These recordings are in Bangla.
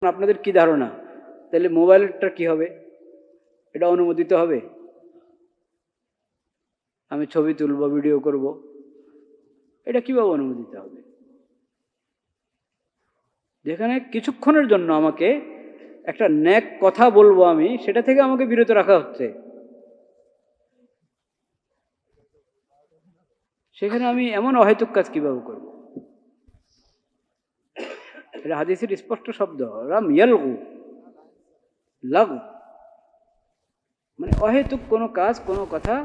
আপনাদের কি ধারণা, তাহলে মোবাইলটা কি হবে? এটা অনুমোদিত হবে? আমি ছবি তুলব, ভিডিও করব, এটা কিভাবে অনুমোদিত হবে? যেখানে কিছুক্ষণের জন্য আমাকে একটা ন্যাক কথা বলবো আমি, সেটা থেকে আমাকে বিরত রাখা হচ্ছে, সেখানে আমি এমন অহেতুক কাজ কিভাবে করব? এটা হাদিসের স্পষ্ট শব্দ, রাম ইয়ালগু লাগু, মানে অহেতুক কোনো কাজ, কোনো কথা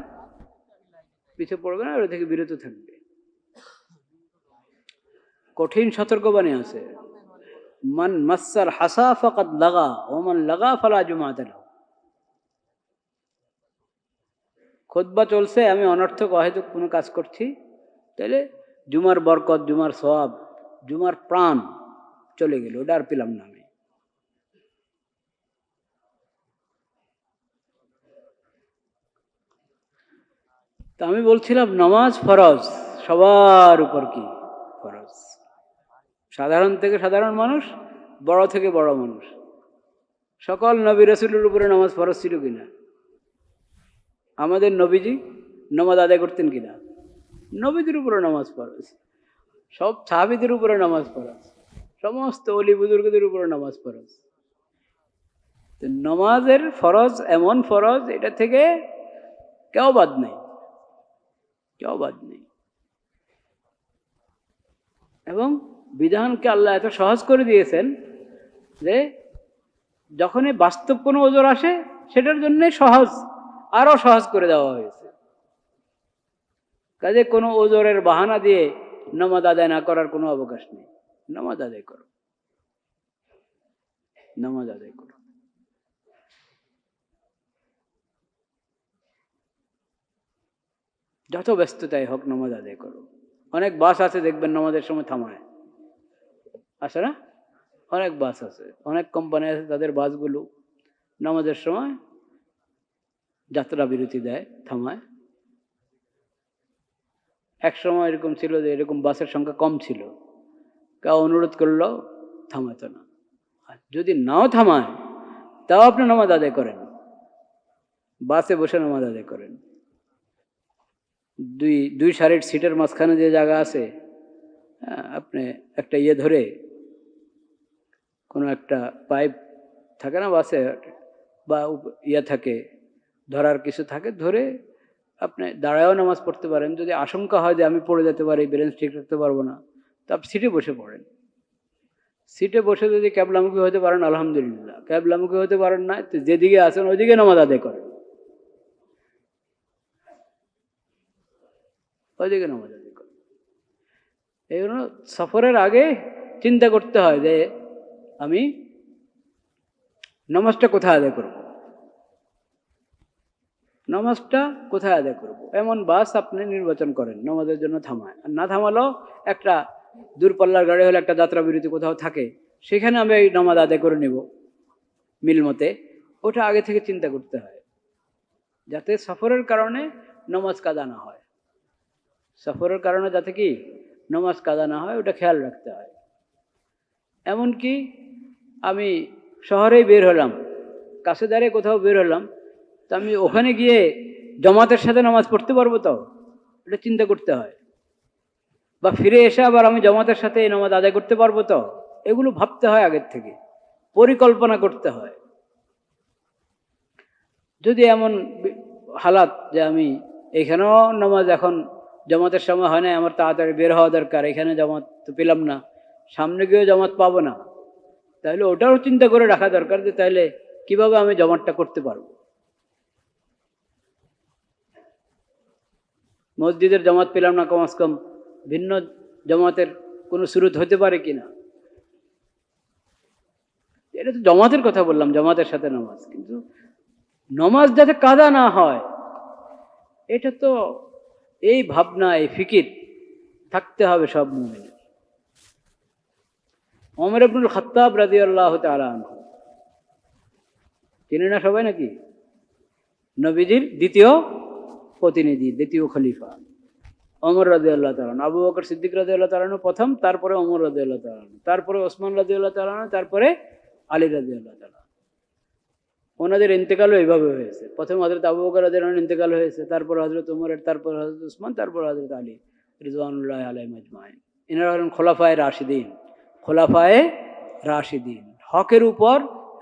পিছিয়ে পড়বে না, ওটা থেকে বিরত থাকবে। কঠিন সতর্কবাণী আছে, মান মাসাল হাসা ফাকাদ লাগা ওমান লাগা ফালা জুমাত লাহু। খুতবা চলছে, আমি অনর্থক অহেতুক কোনো কাজ করছি, তাহলে জুমার বরকত, জুমার সওয়াব, জুমার প্রাণ চলে গেল, ওটা আর পেলাম না আমি। তা আমি বলছিলাম নামাজ ফরজ, সবার উপর কি ফরজ, সাধারণ থেকে সাধারণ মানুষ, বড় থেকে বড় মানুষ, সকল নবী রাসূলের উপরে নামাজ ফরজ ছিল কিনা? আমাদের নবীজি নামাজ আদায় করতেন কিনা? নবীদের উপরে নামাজ ফরজ, সব সাহাবীদের উপরে নামাজ ফরজ, সমস্ত ওলি বুজুর্গদের উপরে নামাজ ফরজ। নামাজের ফরজ এমন ফরজ, এটা থেকে কেউ বাদ নেই, কেউ বাদ নেই। এবং বিধানকে আল্লাহ এত সহজ করে দিয়েছেন যে যখনই বাস্তব কোনো ওজর আসে, সেটার জন্য সহজ, আরো সহজ করে দেওয়া হয়েছে। কাজে কোনো ওজরের বাহানা দিয়ে নামাজ আদায় না করার কোনো অবকাশ নেই। নামাজ আদায় করো, নামাজ আদায় করো। যত ব্যস্ততাই হোক, নামাজ আদায় করো। অনেক বাস আছে দেখবেন নামাজের সময় থামায়, আছে না? অনেক বাস আছে, অনেক কোম্পানি আছে, তাদের বাসগুলো নামাজের সময় যাত্রা বিরতি দেয়, থামায়। এক সময় এরকম ছিল যে এরকম বাসের সংখ্যা কম ছিল, কেউ অনুরোধ করলো, থামাতো না। আর যদি নাও থামায়, তাও আপনি নামাজ আদায় করেন, বাসে বসে নামাজ আদায় করেন। দুই সারির সিটের মাঝখানে যে জায়গা আছে, আপনি একটা ধরে, কোনো একটা পাইপ থাকে না বাসে, বা থাকে, ধরার কিছু থাকে, ধরে আপনি দাঁড়ায়ও নামাজ পড়তে পারেন। যদি আশঙ্কা হয় যে আমি পড়ে যেতে পারি, ব্যালেন্স ঠিক রাখতে পারবো না, তো আপনি সিটে বসে পড়েন। সিটে বসে যদি ক্যাবলামুখী হতে পারেন আলহামদুলিল্লাহ, ক্যাবলামুখী হতে পারেন না, তো যেদিকে আছেন ওইদিকে নামাজ আদায় করেন, ওইদিকে নামাজ আদায় করেন। এই জন্য সফরের আগে চিন্তা করতে হয় যে আমি নামাজটা কোথায় আদায় করব, নামাজটা কোথায় আদায় করব। এমন বাস আপনি নির্বাচন করেন, নামাজের জন্য থামায়। আর না থামালেও একটা দূরপাল্লার গাড়ি হলে একটা যাত্রা বিরতি কোথাও থাকে, সেখানে আমি এই নামাজ আদায় করে নেব মিল মতে। ওটা আগে থেকে চিন্তা করতে হয়, যাতে সফরের কারণে নামাজ কাদা না হয়। সফরের কারণে যাতে কি নামাজ কাদা না হয়, ওটা খেয়াল রাখতে হয়। এমনকি আমি শহরেই বের হলাম, কাছে দাঁড়িয়ে কোথাও বের হলাম, তো আমি ওখানে গিয়ে জামাতের সাথে নামাজ পড়তে পারবো তো, এটা চিন্তা করতে হয়। বা ফিরে এসে আবার আমি জামাতের সাথে এই নামাজ আদায় করতে পারবো তো, এগুলো ভাবতে হয় আগের থেকে, পরিকল্পনা করতে হয়। যদি এমন হালাত যে আমি এখানেও নামাজ এখন জামাতের সময় হয় না, আমার তাড়াতাড়ি বের হওয়া দরকার, এখানে জামাত তো পেলাম না, সামনে গিয়েও জামাত পাবো না, তাহলে ওটাও চিন্তা করে রাখা দরকার যে তাহলে কিভাবে আমি জামাতটা করতে পারবো। মসজিদের জামাত পেলাম না, কমাস কম ভিন্ন জামাতের কোনো সুরত হতে পারে কিনা। এটা তো জামাতের কথা বললাম, জামাতের সাথে নামাজ, কিন্তু নামাজ যাতে কাদা না হয়, এটা তো এই ভাবনা, এই ফিকির থাকতে হবে সব মুমিনের। ওমর ইবনুল খাত্তাব রাদিয়াল্লাহু তাআলা আনহু, চিনে না সবাই নাকি? নবীজির দ্বিতীয় প্রতিনিধি, দ্বিতীয় খলিফা ওমর রাদিয়াল্লাহু তাআলা। আবু বকর সিদ্দিক রাদিয়াল্লাহু তাআলা প্রথম, তারপরে ওমর রাদিয়াল্লাহু তাআলা, তারপরে ওসমান রাদিয়াল্লাহু তাআলা, তারপরে আলী রাদিয়াল্লাহু তাআলা, ওনাদের ইন্তেকালও এইভাবে হয়েছে। প্রথমে হযরত আবু বকর রাদিয়াল্লাহু আনহু ইন্তেকাল হয়েছে, তারপর হযরত উমরের, তারপর হযরত উসমান, তারপর হযরত আলী রিজওয়ানুল্লাহি আলাইহিম আজমাইন। এনারা হলেন খোলাফায়ে রাশিদিন। খোলাফায়ে রাশিদিন, হকের উপর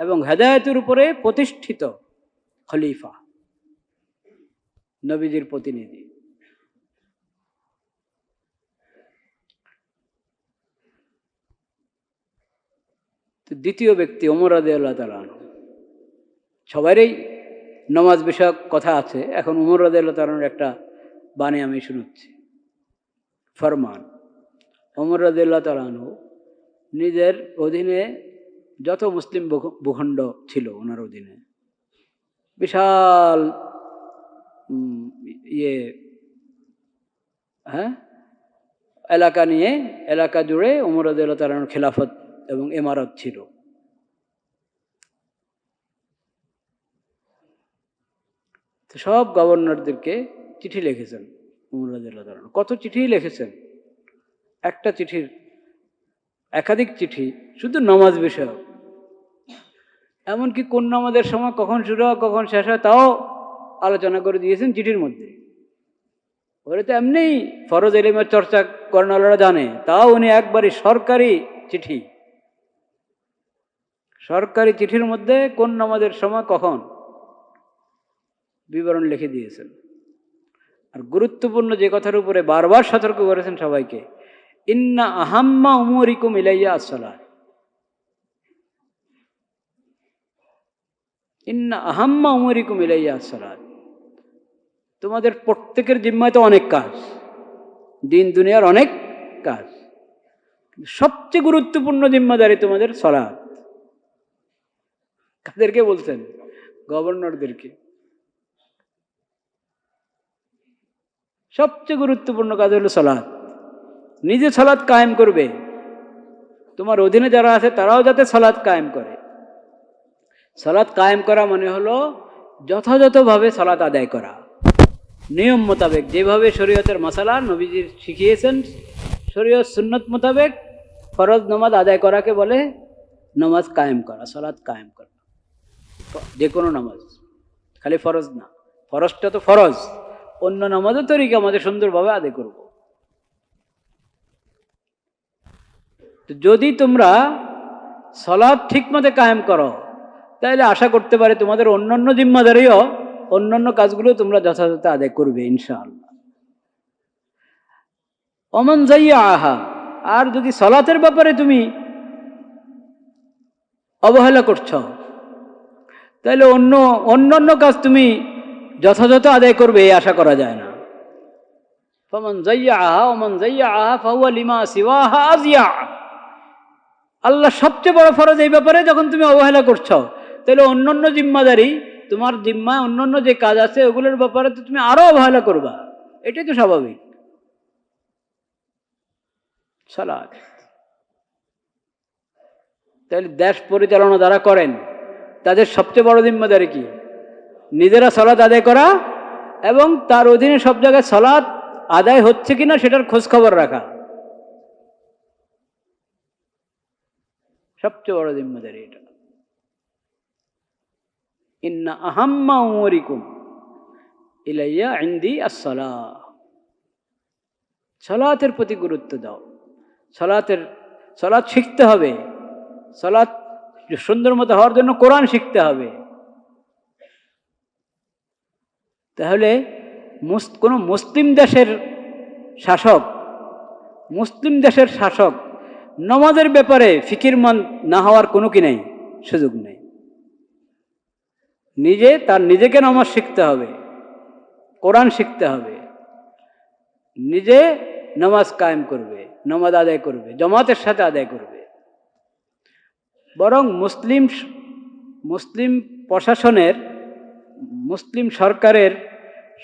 এবং হেদায়েতের উপরে প্রতিষ্ঠিত খলিফা, নবীজির প্রতিনিধি। দ্বিতীয় ব্যক্তি ওমর রাদিয়াল্লাহু তাআলা আনহু। সবারই নামাজ বিষয়ক কথা আছে, এখন ওমর রাদিয়াল্লাহু তাআলা আনহুর একটা বাণী আমি শুনাচ্ছি, ফরমান। ওমর রাদিয়াল্লাহু তাআলা আনহু নিজের অধীনে যত মুসলিম ভূখণ্ড ছিল ওনার অধীনে, বিশাল এলাকা নিয়ে, এলাকা জুড়ে ওমর রাদিয়াল্লাহু তাআলা আনহুর খেলাফত এবং ইমারত ছিল। তো সব গভর্নরদেরকে চিঠি লিখেছেন ওমর রাদিয়াল্লাহু তাআলা আনহু। কত চিঠি লিখেছেন, একটা চিঠির একাধিক চিঠি শুধু নামাজ বিষয়ক। এমনকি কোন নামাজের সময় কখন শুরু হয় কখন শেষ হয় তাও আলোচনা করে দিয়েছেন চিঠির মধ্যে। ওরা তো এমনি ফরজ ইলমের চর্চা করেন, জানে, তাও উনি একবারই সরকারি চিঠি, সরকারি চিঠির মধ্যে কোন নামাজের সময় কখন বিবরণ লিখে দিয়েছেন। আর গুরুত্বপূর্ণ যে কথার উপরে বারবার সতর্ক করেছেন সবাইকে, ইন্না আহাম্মা উমরিকুম ইলাইয়া আসসালাত, ইন্না আহাম্মা উমরিকুম ইলাইয়া আসসালাত। তোমাদের প্রত্যেকের জিম্মায় তো অনেক কাজ, দিন দুনিয়ার অনেক কাজ, সবচেয়ে গুরুত্বপূর্ণ জিম্মাদারি তোমাদের সালাত। কাদেরকে বলছেন? গভর্নরদেরকে। সবচেয়ে গুরুত্বপূর্ণ কাজ হলো সালাত। নিজে সালাত কায়েম করবে, তোমার অধীনে যারা আছে তারাও যাতে সালাত কায়েম করে। সালাত কায়েম করা মানে হলো যথাযথভাবে সালাত আদায় করা, নিয়ম মোতাবেক, যেভাবে শরীয়তের মাসালা নবীজি শিখিয়েছেন, শরীয়ত সুন্নত মোতাবেক ফরজ নামাজ আদায় করাকে বলে নামাজ কায়েম করা, সালাত কায়েম করা। যে কোনো নামাজ, খালি ফরজ না, ফরজটা তো ফরজ, অন্য নামাজও তরিকা আমাদের সুন্দরভাবে আদায় করব। যদি তোমরা সালাত ঠিকমতো কায়েম করো তাহলে আশা করতে পারে তোমাদের অন্যান্য জিম্মাদারিও, অন্যান্য কাজগুলো তোমরা যথাযথ আদায় করবে ইনশাআল্লাহ। ওমান যাইয়া আহা, আর যদি সালাতের ব্যাপারে তুমি অবহেলা করছো তাহলে অন্যান্য কাজ তুমি যথাযথ আদায় করবে এই আশা করা যায় না। ফামান যাইয়া আহা ওমান যাইয়া আহা ফাহুয়া লিমা সিওয়াহা আজিয়া। আল্লাহ সবচেয়ে বড় ফরজ এই ব্যাপারে যখন তুমি অবহেলা করছো, তাহলে অন্যান্য জিম্মাদারি, তোমার জিম্মায় অন্যান্য যে কাজ আছে ওগুলোর ব্যাপারে তো তুমি আরো অবহেলা করবা, এটাই তো স্বাভাবিক। সালাত, তাহলে দেশ পরিচালনা যারা করেন তাদের সবচেয়ে বড় জিম্মাদারি কি? নিজেরা সালাত আদায় করা এবং তার অধীনে সব জায়গায় সালাত আদায় হচ্ছে কিনা সেটার খোঁজ খবর রাখা, সবচেয়ে বড় জিম্মাদারি এটা। ইন্না আহাম্মা উমরিকুম ইলাইয়া ইনদি আসসালাহ। সালাতের প্রতি গুরুত্ব দাও। সালাত শিখতে হবে। সালাত সুন্দর মতো হওয়ার জন্য কোরআন শিখতে হবে। তাহলে কোনো মুসলিম দেশের শাসক নামাজের ব্যাপারে ফিকিরমান না হওয়ার কোনো কি নেই, সুযোগ নেই। নিজেকে নামাজ শিখতে হবে, কোরআন শিখতে হবে, নিজে নামাজ কায়েম করবে, নামাজ আদায় করবে, জামাতের সাথে আদায় করবে। বরং মুসলিম প্রশাসনের, মুসলিম সরকারের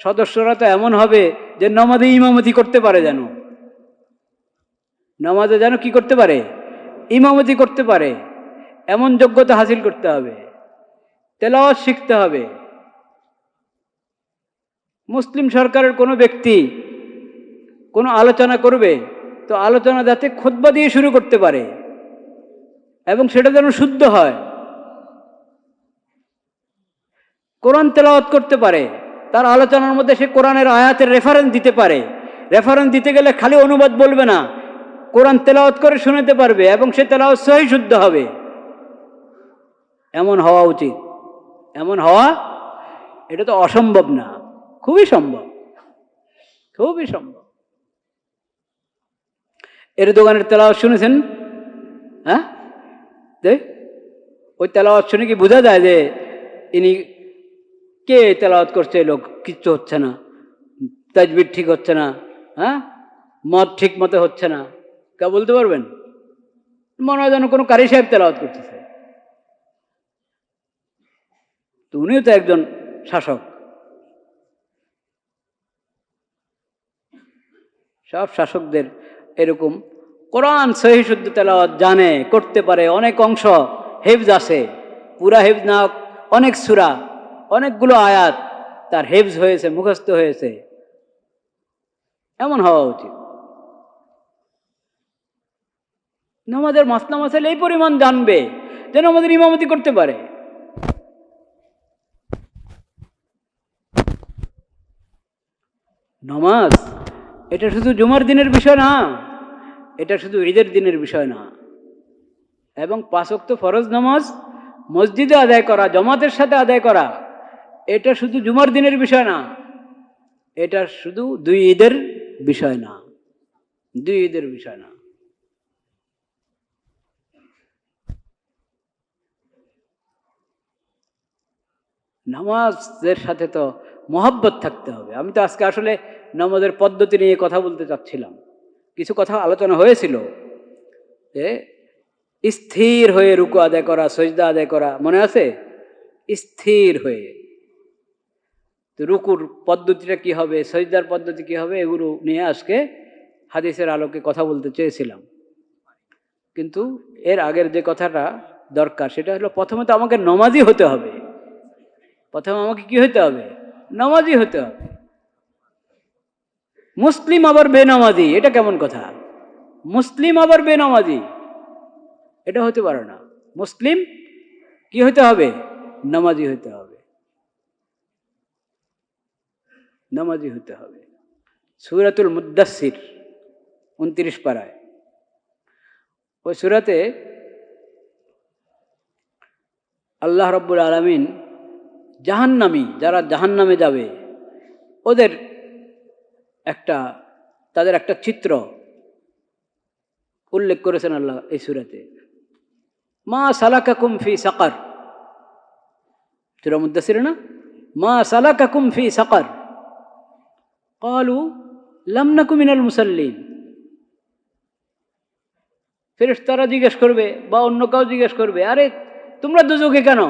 সদস্যরা তো এমন হবে যে নামাজে ইমামতি করতে পারে, যেন নামাজে যেন কি করতে পারে, ইমামতি করতে পারে, এমন যোগ্যতা হাসিল করতে হবে, তেলাওয়াত শিখতে হবে। মুসলিম সরকারের কোনো ব্যক্তি কোনো আলোচনা করবে তো আলোচনা যাতে খুতবা দিয়ে শুরু করতে পারে এবং সেটা যেন শুদ্ধ হয়, কোরআন তেলাওয়াত করতে পারে, তার আলোচনার মধ্যে সে কোরআনের আয়াতের রেফারেন্স দিতে পারে। রেফারেন্স দিতে গেলে খালি অনুবাদ বলবে না, কোরআন তেলাওয়াত করে শোনাতে পারবে এবং সে তেলাওয়াত সহি শুদ্ধ হবে। এমন হওয়া উচিত। এমন হওয়া, এটা তো অসম্ভব না, খুবই সম্ভব, খুবই সম্ভব। এর দোকানের তেলাওয়াত শুনেছেন? হ্যাঁ, ওই তেলাওয়াত শুনে কি বোঝা যায় যে ইনি কে তেলাওয়াত করছে? লোক কিচ্ছু হচ্ছে না, তাজবির ঠিক হচ্ছে না, হ্যাঁ, মদ ঠিক মতো হচ্ছে না, কে বলতে পারবেন? মনে হয় যেন কোনো কারি সাহেব তেলাওয়াত করতেছে। তো উনিও তো একজন শাসক। সব শাসকদের এরকম কোরআন সহি শুদ্ধ তেলাওয়াত জানে, করতে পারে, অনেক অংশ হেফজ আছে, পুরা হেফজ না, অনেক সূরা, অনেকগুলো আয়াত তার হেফজ হয়েছে, মুখস্থ হয়েছে। এমন হওয়া উচিত। নামাজের মাসলা মাসাইল এই পরিমাণ জানবে যেন আমাদের ইমামতি করতে পারে। নামাজ এটা শুধু জুমার দিনের বিষয় না, এটা শুধু ঈদের দিনের বিষয় না। এবং 5 ওয়াক্ত ফরজ নামাজ মসজিদে আদায় করা, জামাতের সাথে আদায় করা, এটা শুধু জুমার দিনের বিষয় না, এটা শুধু 2 ঈদের বিষয় না, 2 ঈদের বিষয় না। নামাজের সাথে তো মহব্বত থাকতে হবে। আমি তো আজকে আসলে নামাজের পদ্ধতি নিয়ে কথা বলতে চাচ্ছিলাম। কিছু কথা আলোচনা হয়েছিল যে স্থির হয়ে রুকু আদায় করা, সজদা আদায় করা, মনে আছে? স্থির হয়ে। তো রুকুর পদ্ধতিটা কি হবে, সজদার পদ্ধতি কি হবে, এগুলো নিয়ে আজকে হাদিসের আলোকে কথা বলতে চেয়েছিলাম। কিন্তু এর আগের যে কথাটা দরকার সেটা হলো, প্রথমে তো আমাকে নামাজি হতে হবে। প্রথমে আমাকে কি হতে হবে? নামাজি হতে হবে। মুসলিম আবার বেনামাজি, এটা কেমন কথা? মুসলিম আবার বেনামাজি, এটা হতে পারে না। মুসলিম কি হতে হবে? নামাজি হতে হবে, নামাজি হতে হবে। সূরাতুল মুদ্দাসসির 29 পারায়, ওই সূরাতে আল্লাহ রাব্বুল আলামিন জাহান্নামী, যারা জাহান্নামে যাবে ওদের তাদের একটা চিত্র উল্লেখ করেছেন আল্লাহ এই সূরাতে। মা সালাকাকুম ফি সাকার, সূরা মুদ্দাসসির না? মা সালাকাকুম ফি সাকার ক্বালু লাম নাকু মিনাল মুসাল্লিন। ফেরেশতারা জিজ্ঞেস করবে বা অন্য কেউ জিজ্ঞেস করবে, আরে তোমরা দুজকে কেন?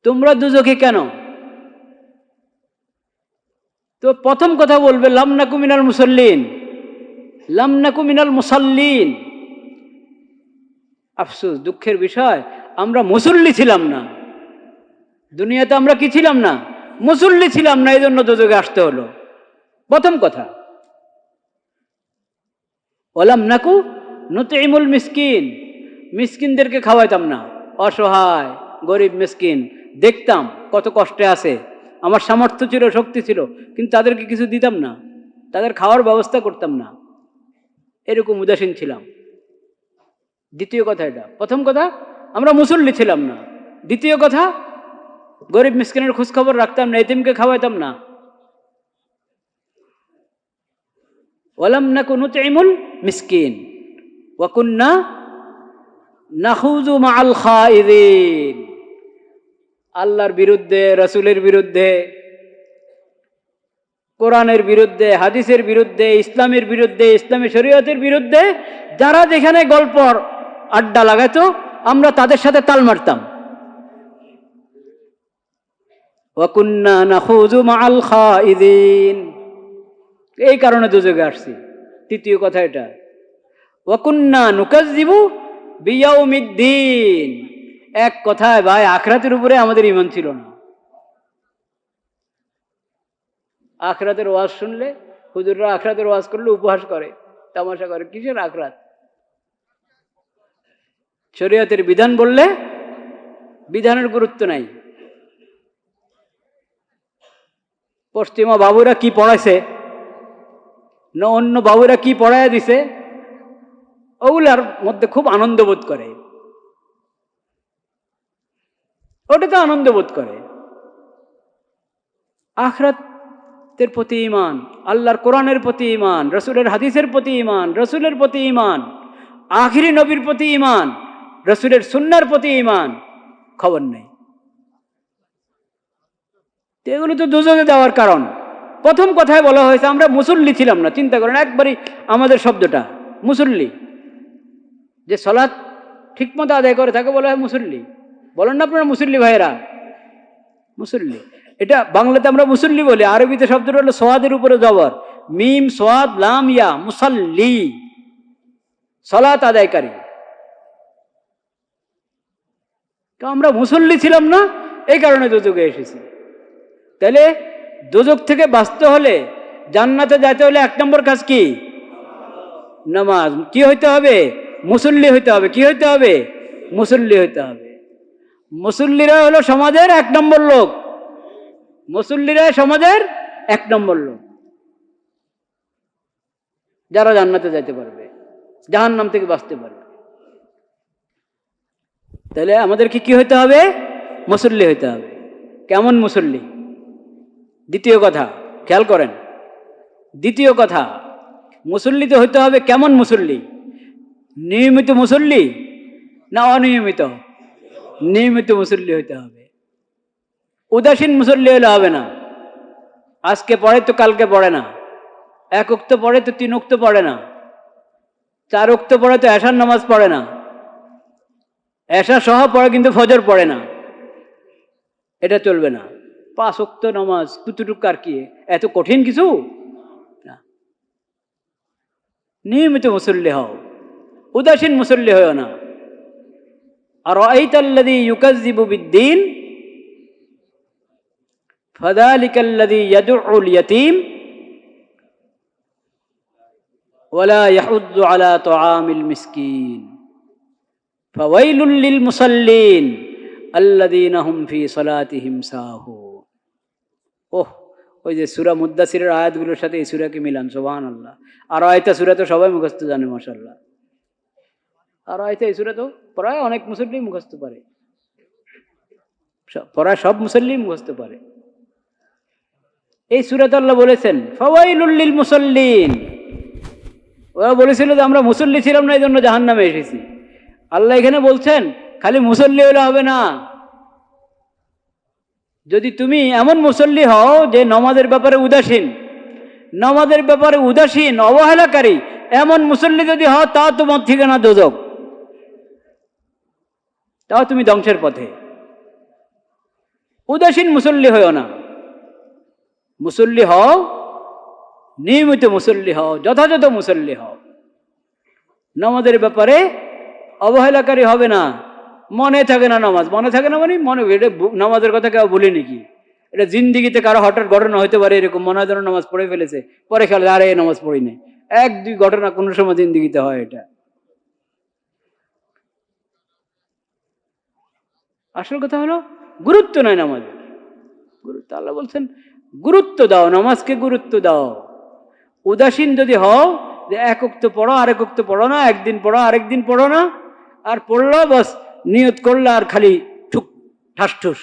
তোমরা দুজকে কেন? তো প্রথম কথা বলবে লাম নাকু মিনাল মুসাল্লিন, লাম নাকু মিনাল মুসাল্লিন। আফসোস, দুঃখের বিষয়, আমরা মুসল্লি ছিলাম না। দুনিয়াতে আমরা কি ছিলাম না? মুসল্লি ছিলাম না, এই জন্য দুজকে আসতে হলো। প্রথম কথা। ওয়ালাম নাকু নুতইমুল মিসকিন, মিসকিনদেরকে খাওয়াইতাম না। অসহায় গরিব মিসকিন দেখতাম কত কষ্টে আছে, আমার সামর্থ্য ছিল, শক্তি ছিল, কিন্তু তাদেরকে কিছু দিতাম না, তাদের খাওয়ার ব্যবস্থা করতাম না, এরকম উদাসীন ছিলাম। দ্বিতীয় কথা এটা। প্রথম কথা, আমরা মুসল্লি ছিলাম না। দ্বিতীয় কথা, গরিব মিসকিনের খোঁজখবর রাখতাম না, এতিমকে খাওয়াইতাম না। ওয়ালাম নাকু নুতইমুল মিসকিন ওয়া কুন্না নাখুযু মাআল খায়িদিন। আল্লাহর বিরুদ্ধে, রাসূলের বিরুদ্ধে, কোরআনের বিরুদ্ধে, হাদিসের বিরুদ্ধে, ইসলামের বিরুদ্ধে, ইসলামী শরীয়তের বিরুদ্ধে যারা যেখানে গল্প আড্ডা লাগাতো, আমরা তাদের সাথে তাল মারতাম। ওয়া কুন্না নাখুযু মাআল খায়িদিন, এই কারণে দুজকে আসছি। তৃতীয় কথা এটা। ওয়া কুন্না নুকাজ্জিবু বিয়াউমিদ্দিন, এক কথায় ভাই আখিরাতের উপরে আমাদের ঈমান ছিল না। আখিরাতের ওয়াজ শুনলে, হুজুররা আখিরাতের ওয়াজ করলে উপহাস করে, তামাশা করে। কিসের আখিরাত? শরীয়তের বিধান বললে বিধানের গুরুত্ব নাই, পশ্চিমা বাবুরা কি পড়াইছে না অন্য বাবুরা কি পড়াইয়া দিছে, ওগুলার মধ্যে খুব আনন্দ বোধ করে, ওটাতে আনন্দ বোধ করে। আখিরাতের প্রতি ঈমান, আল্লাহর কোরআনের প্রতি ঈমান, রসুলের হাদিসের প্রতি ঈমান, রসুলের প্রতি ঈমান, আখিরি নবীর প্রতি ঈমান, রসুলের সুন্নাহর প্রতি ঈমান, খবর নেই। এগুলো তো দোজখে যাওয়ার কারণ। প্রথম কথায় বলা হয়েছে আমরা মুসল্লি ছিলাম না। চিন্তা করেন, একবারই আমাদের শব্দটা মুসল্লি, যে সালাত ঠিকমতো আদায় করে তাকে বলা হয় মুসল্লি। বলেন না আপনারা মুসল্লি ভাইয়েরা? মুসল্লি, এটা বাংলাতে আমরা মুসল্লি বলি, আরবিতে শব্দটা হলো সোয়াদের উপরে জবর, মিম সোয়াদ লাম ইয়া, মুসাল্লি, সালাত আদায়কারী। তো আমরা মুসল্লি ছিলাম না, এই কারণে দোজখে এসেছি। তাহলে দোজখ থেকে বাঁচতে হলে, জান্নাতে যাইতে হলে 1 নম্বর কাজ কি? নামাজ। কি হইতে হবে? মুসল্লি হইতে হবে। কি হইতে হবে? মুসল্লি হইতে হবে। মুসল্লিরা হলো সমাজের 1 নম্বর লোক। মুসল্লিরা সমাজের 1 নম্বর লোক, যারা জান্নাতে যাইতে পারবে, জাহান্নাম থেকে বাঁচতে পারবে। তাহলে আমাদেরকে কি হইতে হবে? মুসল্লি হইতে হবে। কেমন মুসল্লি? দ্বিতীয় কথা খেয়াল করেন, দ্বিতীয় কথা, মুসল্লিতে হইতে হবে কেমন মুসল্লি? নিয়মিত মুসল্লি না অনিয়মিত? নিয়মিত মুসল্লি হইতে হবে। উদাসীন মুসল্লি হলে হবে না। আজকে পড়ে তো কালকে পড়ে না, 1 ওয়াক্ত পড়ে তো 3 ওয়াক্ত পড়ে না, 4 ওয়াক্ত পড়ে তো এশার নামাজ পড়ে না, এশা সহ পড়ে কিন্তু ফজর পড়ে না। এটা চলবে না। 5 ওয়াক্ত নামাজ তুতুটুক আর কি এত কঠিন কিছু না। নিয়মিত মুসল্লি হও, উদাসীন মুসল্লি হও না। আর আইতাল্লাযী ইউকাযযিবু বিদ্দীন ফাযালিকাল্লাযী ইয়াদউল ইয়াতীম ওয়ালা ইয়াহুদ্দু আলা তুআমিল মিসকিন ফাওয়াইলুল লিল মুসাল্লিন আল্লাযীনা হুম ফি সালাতিহিম সাহুন। ওহ, ওই যে সূরা মুদ্দাসিরের আয়াতগুলোর সাথে এই সূরাকে মিলান, সুবহানাল্লাহ। আর আয়াত সূরা তো সবাই মুখস্থ জানে, মাশাআল্লাহ। আর আয়াত এই সূরা তো প্রায় অনেক মুসল্লি মুখস্থ পারে, প্রায় সব মুসল্লি মুখস্থ পারে। এই সূরাতে আল্লাহ বলেছেন ফাওয়াইলুল লিল মুসাল্লিন। ওরা বলেছিল যে আমরা মুসল্লি ছিলাম না, এই জন্য জাহান্নামে এসেছি। আল্লাহ এখানে বলছেন খালি মুসল্লি হলে হবে না, যদি তুমি এমন মুসল্লি হও যে নামাজের ব্যাপারে উদাসীন, নামাজের ব্যাপারে উদাসীন, অবহেলাকারী, এমন মুসল্লি যদি হও, তাও তোমার ঠিকানা দোজখ, তাও তুমি ধ্বংসের পথে। উদাসীন মুসল্লি হও না, মুসল্লি হও, নিয়মিত মুসল্লি হও, যথাযথ মুসল্লি হও। নামাজের ব্যাপারে অবহেলাকারী হবে না। মনে থাকে না নামাজ, মনে থাকে না মানে মনে, এটা নামাজের কথা কেউ বলি নাকি? এটা জিন্দিগিতে কারো হঠাৎ ঘটনা হইতে পারে, এরকম মনে হয় যেন নামাজ পড়ে ফেলেছে, পরে খেয়াল আরে নামাজ পড়ি নাই। 1-2 ঘটনা কোনো সময় জিন্দিগিতে হয়। এটা আসল কথা হলো গুরুত্ব নয় নামাজের। গুরুত্ব, আল্লাহ বলছেন গুরুত্ব দাও, নামাজকে গুরুত্ব দাও। উদাসীন যদি হও, যে 1 ওয়াক্ত পড়ো, 1 ওয়াক্ত পড়ো না, একদিন পড়ো, আরেকদিন পড়ো না, আর পড়লো বাস নিয়ত করলো আর খালি ঠুক ঠাস ঠুস,